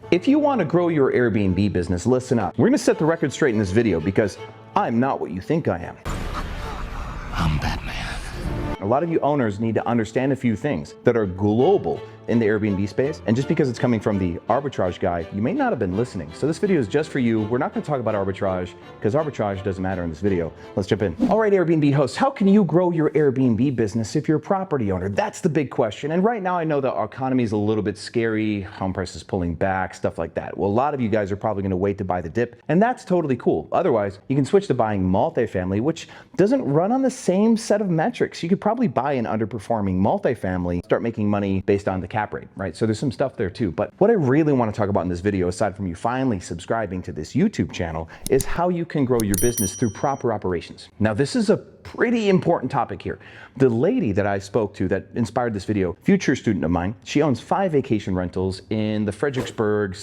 If you want to grow your Airbnb business, listen up. We're going to set the record straight in this video because I'm not what you think I am. I'm Batman. A lot of you owners need to understand a few things that are global in the Airbnb space. And just because it's coming from the arbitrage guy, you may not have been listening. So this video is just for you. We're not going to talk about arbitrage because arbitrage doesn't matter in this video. Let's jump in. All right, Airbnb hosts, how can you grow your Airbnb business if you're a property owner? That's the big question. And right now I know that our economy is a little bit scary, home prices pulling back, stuff like that. Well, a lot of you guys are probably going to wait to buy the dip, and that's totally cool. Otherwise, you can switch to buying multifamily, which doesn't run on the same set of metrics. You could probably buy an underperforming multifamily, start making money based on the cap rate, right? So there's some stuff there too. But what I really want to talk about in this video, aside from you finally subscribing to this YouTube channel, is how you can grow your business through proper operations. Now, this is a pretty important topic here. The lady that I spoke to that inspired this video, future student of mine, she owns 5 vacation rentals in the Fredericksburg,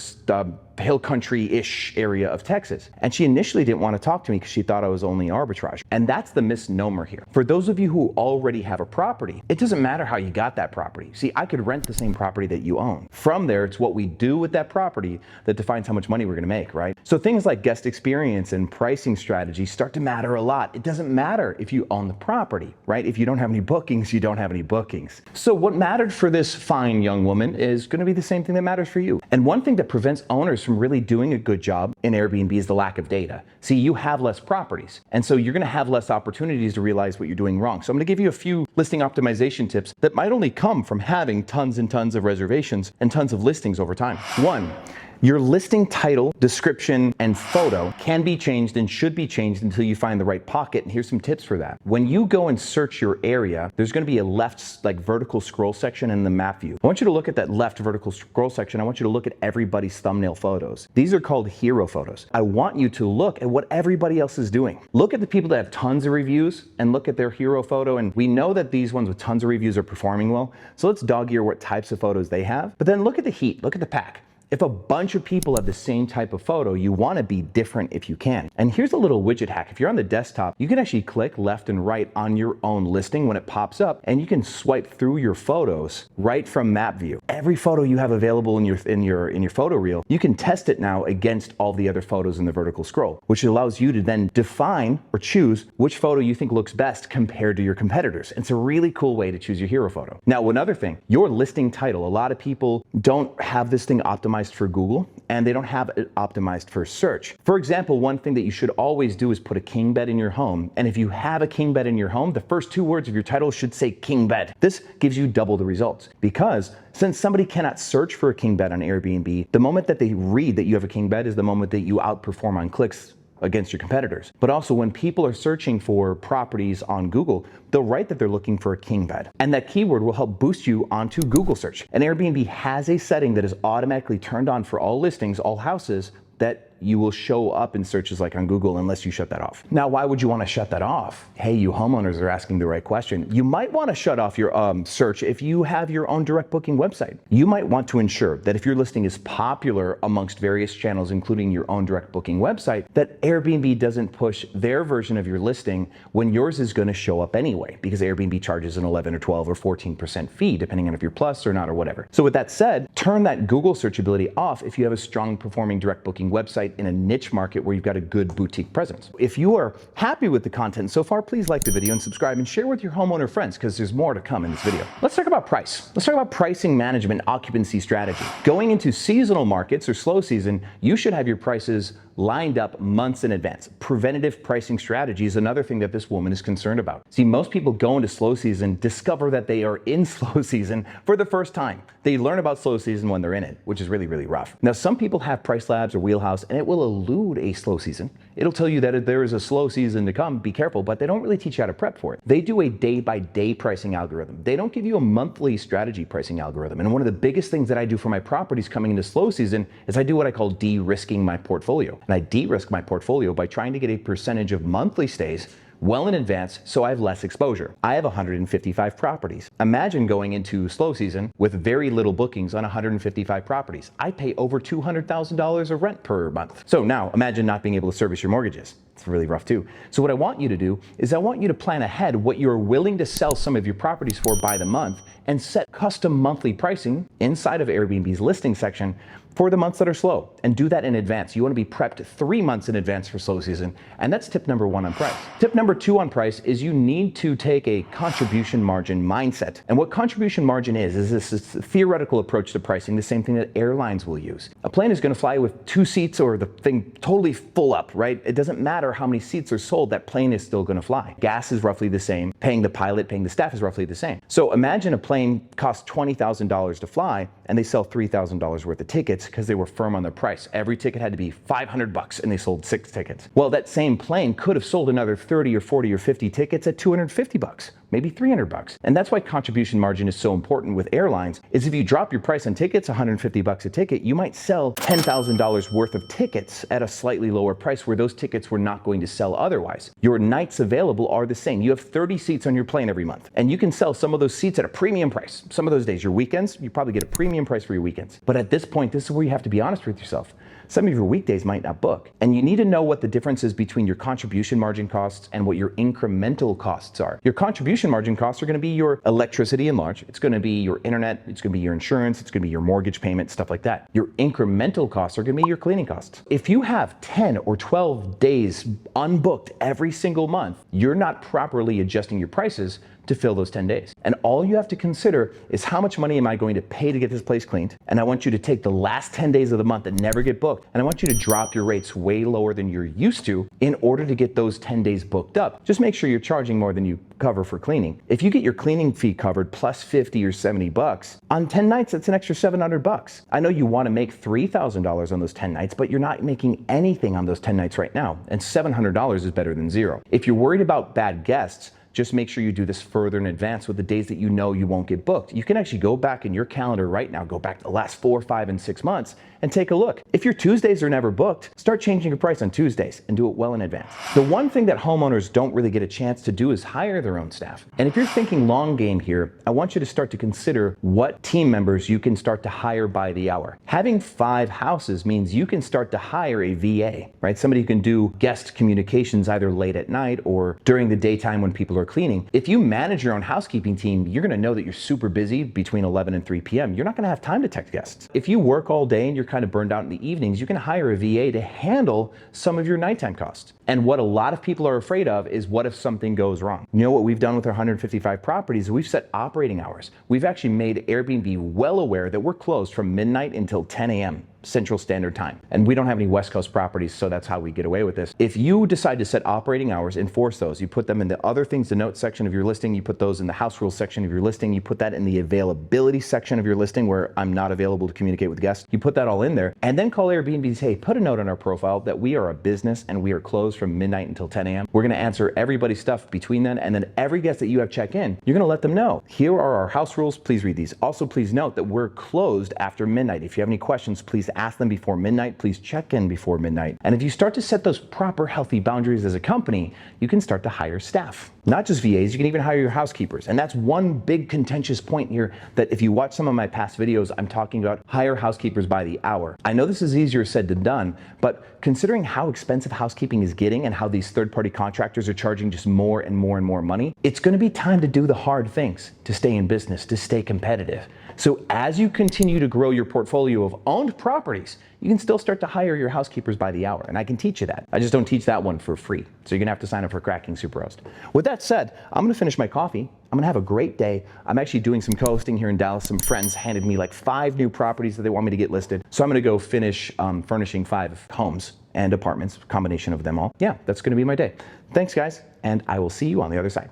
Hill Country-ish area of Texas. And she initially didn't want to talk to me because she thought I was only arbitrage. And that's the misnomer here. For those of you who already have a property, it doesn't matter how you got that property. See, I could rent the same property that you own. From there, it's what we do with that property that defines how much money we're going to make, right? So things like guest experience and pricing strategy start to matter a lot. It doesn't matter if you own the property, right? If you don't have any bookings, you don't have any bookings. So what mattered for this fine young woman is going to be the same thing that matters for you. And one thing that prevents owners from really doing a good job in Airbnb is the lack of data. See, you have less properties, and so you're going to have less opportunities to realize what you're doing wrong. So I'm going to give you a few listing optimization tips that might only come from having tons and tons of reservations and tons of listings over time. 1. Your listing title, description, and photo can be changed and should be changed until you find the right pocket. And here's some tips for that. When you go and search your area, there's going to be a left vertical scroll section in the map view. I want you to look at that left vertical scroll section. I want you to look at everybody's thumbnail photos. These are called hero photos. I want you to look at what everybody else is doing. Look at the people that have tons of reviews and look at their hero photo. And we know that these ones with tons of reviews are performing well. So let's dog ear what types of photos they have. But then look at the heat, look at the pack. If a bunch of people have the same type of photo, you want to be different if you can. And here's a little widget hack. If you're on the desktop, you can actually click left and right on your own listing when it pops up, and you can swipe through your photos right from map view. Every photo you have available in your photo reel, you can test it now against all the other photos in the vertical scroll, which allows you to then define or choose which photo you think looks best compared to your competitors. It's a really cool way to choose your hero photo. Now, another thing, your listing title. A lot of people don't have this thing optimized for Google, and they don't have it optimized for search. For example, one thing that you should always do is put a king bed in your home. And if you have a king bed in your home, the first 2 words of your title should say king bed. This gives you double the results, because since somebody cannot search for a king bed on Airbnb, the moment that they read that you have a king bed is the moment that you outperform on clicks against your competitors. But also when people are searching for properties on Google, they'll write that they're looking for a king bed. And that keyword will help boost you onto Google search. And Airbnb has a setting that is automatically turned on for all listings, all houses, that you will show up in searches like on Google unless you shut that off. Now, why would you want to shut that off? Hey, you homeowners are asking the right question. You might want to shut off your search if you have your own direct booking website. You might want to ensure that if your listing is popular amongst various channels, including your own direct booking website, that Airbnb doesn't push their version of your listing when yours is going to show up anyway, because Airbnb charges an 11 or 12 or 14% fee, depending on if you're plus or not or whatever. So with that said, turn that Google searchability off if you have a strong performing direct booking website in a niche market where you've got a good boutique presence. If you are happy with the content so far, please like the video and subscribe and share with your homeowner friends, because there's more to come in this video. Let's talk about price. Let's talk about pricing management, occupancy strategy. Going into seasonal markets or slow season, you should have your prices lined up months in advance. Preventative pricing strategy is another thing that this woman is concerned about. See, most people go into slow season, discover that they are in slow season for the first time. They learn about slow season when they're in it, which is really, really rough. Now, some people have Price Labs or Wheelhouse, and it will elude a slow season. It'll tell you that there is a slow season to come, be careful, but they don't really teach you how to prep for it. They do a day-by-day pricing algorithm. They don't give you a monthly strategy pricing algorithm. And one of the biggest things that I do for my properties coming into slow season is I do what I call de-risking my portfolio. And I de-risk my portfolio by trying to get a percentage of monthly stays well in advance so I have less exposure. I have 155 properties. Imagine going into slow season with very little bookings on 155 properties. I pay over $200,000 of rent per month. So now imagine not being able to service your mortgages. It's really rough too. So what I want you to do is I want you to plan ahead what you're willing to sell some of your properties for by the month and set custom monthly pricing inside of Airbnb's listing section for the months that are slow, and do that in advance. You want to be prepped 3 months in advance for slow season, and that's tip number 1 on price. Tip number 2 on price is you need to take a contribution margin mindset. And what contribution margin is this theoretical approach to pricing, the same thing that airlines will use. A plane is going to fly with 2 seats or the thing totally full up, right? It doesn't matter how many seats are sold, that plane is still going to fly. Gas is roughly the same. Paying the pilot, paying the staff is roughly the same. So imagine a plane costs $20,000 to fly and they sell $3,000 worth of tickets because they were firm on their price. Every ticket had to be $500 and they sold 6 tickets. Well, that same plane could have sold another 30 or 40 or 50 tickets at $250, maybe $300. And that's why contribution margin is so important with airlines, is if you drop your price on tickets, $150 a ticket, you might sell $10,000 worth of tickets at a slightly lower price where those tickets were not going to sell otherwise. Your nights available are the same. You have 30 seats on your plane every month, and you can sell some of those seats at a premium price. Some of those days, your weekends, you probably get a premium price for your weekends. But at this point, this is where you have to be honest with yourself. Some of your weekdays might not book, and you need to know what the difference is between your contribution margin costs and what your incremental costs are. Your contribution margin costs are going to be your electricity in large, it's going to be your internet, it's going to be your insurance, it's going to be your mortgage payment, stuff like that. Your incremental costs are going to be your cleaning costs. If you have 10 or 12 days unbooked every single month, you're not properly adjusting your prices to fill those 10 days. And all you have to consider is how much money am I going to pay to get this place cleaned? And I want you to take the last 10 days of the month that never get booked, and I want you to drop your rates way lower than you're used to in order to get those 10 days booked up. Just make sure you're charging more than you cover for cleaning. If you get your cleaning fee covered plus 50 or 70 bucks, on 10 nights, that's an extra 700 bucks. I know you want to make $3,000 on those 10 nights, but you're not making anything on those 10 nights right now, and $700 is better than zero. If you're worried about bad guests, just make sure you do this further in advance with the days that you know you won't get booked. You can actually go back in your calendar right now, go back the last 4, 5, and 6 months and take a look. If your Tuesdays are never booked, start changing your price on Tuesdays and do it well in advance. The one thing that homeowners don't really get a chance to do is hire their own staff. And if you're thinking long game here, I want you to start to consider what team members you can start to hire by the hour. Having 5 houses means you can start to hire a VA, right? Somebody who can do guest communications either late at night or during the daytime when people are cleaning. If you manage your own housekeeping team, you're gonna know that you're super busy between 11 and 3 p.m. You're not gonna have time to text guests. If you work all day and you're kind of burned out in the evenings, you can hire a VA to handle some of your nighttime costs. And what a lot of people are afraid of is what if something goes wrong? You know what we've done with our 155 properties? We've set operating hours. We've actually made Airbnb well aware that we're closed from midnight until 10 a.m. Central Standard Time. And we don't have any West Coast properties, so that's how we get away with this. If you decide to set operating hours, enforce those. You put them in the other things to note section of your listing, you put those in the house rules section of your listing, you put that in the availability section of your listing where I'm not available to communicate with guests. You put that all in there, and then call Airbnb and say, hey, put a note on our profile that we are a business and we are closed from midnight until 10 a.m. We're gonna answer everybody's stuff between then, and then every guest that you have check in, you're gonna let them know. Here are our house rules, please read these. Also, please note that we're closed after midnight. If you have any questions, please ask them before midnight. Please check in before midnight. And if you start to set those proper healthy boundaries as a company, you can start to hire staff. Not just VAs, you can even hire your housekeepers. And that's one big contentious point here, that if you watch some of my past videos, I'm talking about hire housekeepers by the hour. I know this is easier said than done, but considering how expensive housekeeping is getting and how these third-party contractors are charging just more and more and more money, it's gonna be time to do the hard things to stay in business, to stay competitive. So as you continue to grow your portfolio of owned properties, you can still start to hire your housekeepers by the hour. And I can teach you that. I just don't teach that one for free. So you're gonna have to sign up for Cracking Super Host. With that said, I'm gonna finish my coffee. I'm gonna have a great day. I'm actually doing some co-hosting here in Dallas. Some friends handed me like 5 new properties that they want me to get listed. So I'm gonna go finish furnishing 5 homes and apartments, combination of them all. Yeah, that's gonna be my day. Thanks guys, and I will see you on the other side.